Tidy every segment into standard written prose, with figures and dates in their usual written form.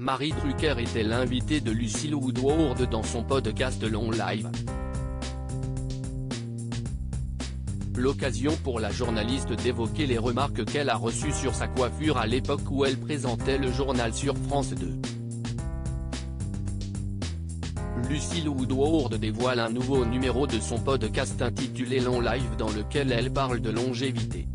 Marie Drucker était l'invitée de Lucille Woodward dans son podcast Long Live. L'occasion pour la journaliste d'évoquer les remarques qu'elle a reçues sur sa coiffure à l'époque où elle présentait le journal sur France 2. Lucille Woodward dévoile un nouveau numéro de son podcast intitulé Long Live dans lequel elle parle de longévité.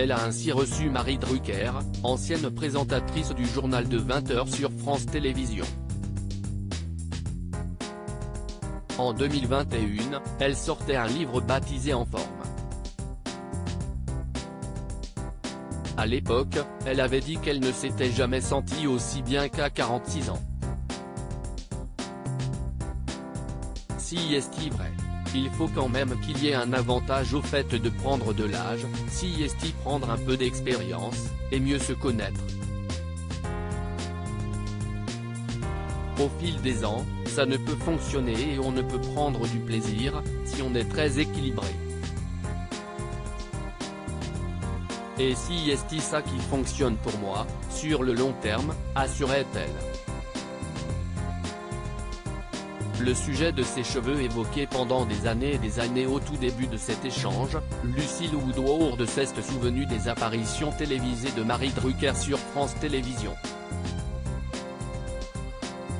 Elle a ainsi reçu Marie Drucker, ancienne présentatrice du journal de 20h sur France Télévisions. En 2021, elle sortait un livre baptisé En forme. À l'époque, elle avait dit qu'elle ne s'était jamais sentie aussi bien qu'à 46 ans. Si est-il vrai? Il faut quand même qu'il y ait un avantage au fait de prendre de l'âge, si est-il prendre un peu d'expérience, et mieux se connaître. Au fil des ans, ça ne peut fonctionner et on ne peut prendre du plaisir, si on est très équilibré. Et si est-il ça qui fonctionne pour moi, sur le long terme, assurait-elle. Le sujet de ses cheveux évoqué pendant des années au tout début de cet échange, Lucille Woodward s'est souvenue des apparitions télévisées de Marie Drucker sur France Télévisions.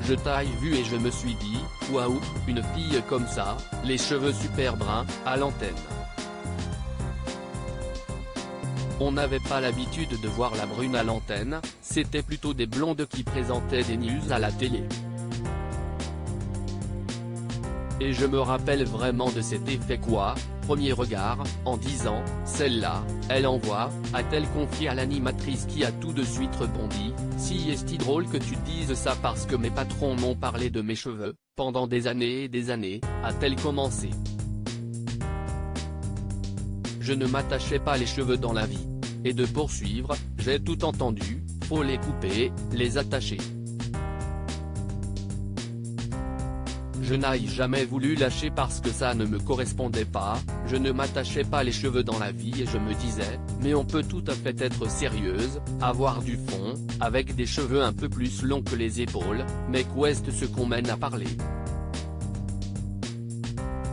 Je t'ai vu et je me suis dit, waouh, une fille comme ça, les cheveux super bruns, à l'antenne. On n'avait pas l'habitude de voir la brune à l'antenne, c'était plutôt des blondes qui présentaient des news à la télé. Et je me rappelle vraiment de cet effet quoi, premier regard, en disant, celle-là, elle envoie, a-t-elle confié à l'animatrice qui a tout de suite rebondi, si est-il drôle que tu dises ça parce que mes patrons m'ont parlé de mes cheveux, pendant des années et des années, a-t-elle commencé. Je ne m'attachais pas les cheveux dans la vie. Et de poursuivre, j'ai tout entendu, faut les couper, les attacher. Je n'ai jamais voulu lâcher parce que ça ne me correspondait pas, je ne m'attachais pas les cheveux dans la vie et je me disais, mais on peut tout à fait être sérieuse, avoir du fond, avec des cheveux un peu plus longs que les épaules, mais qu'est-ce ce qu'on mène à parler.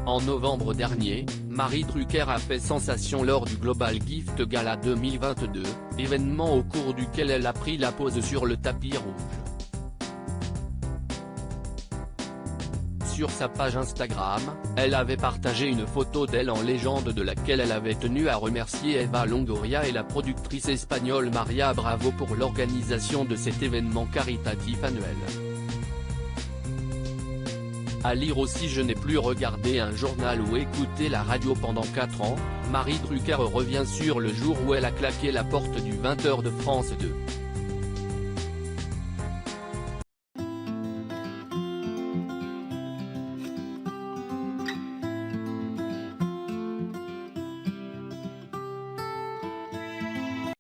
En novembre dernier, Marie Drucker a fait sensation lors du Global Gift Gala 2022, événement au cours duquel elle a pris la pose sur le tapis rouge. Sur sa page Instagram, elle avait partagé une photo d'elle en légende de laquelle elle avait tenu à remercier Eva Longoria et la productrice espagnole Maria Bravo pour l'organisation de cet événement caritatif annuel. À lire aussi je n'ai plus regardé un journal ou écouté la radio pendant 4 ans, Marie Drucker revient sur le jour où elle a claqué la porte du 20h de France 2.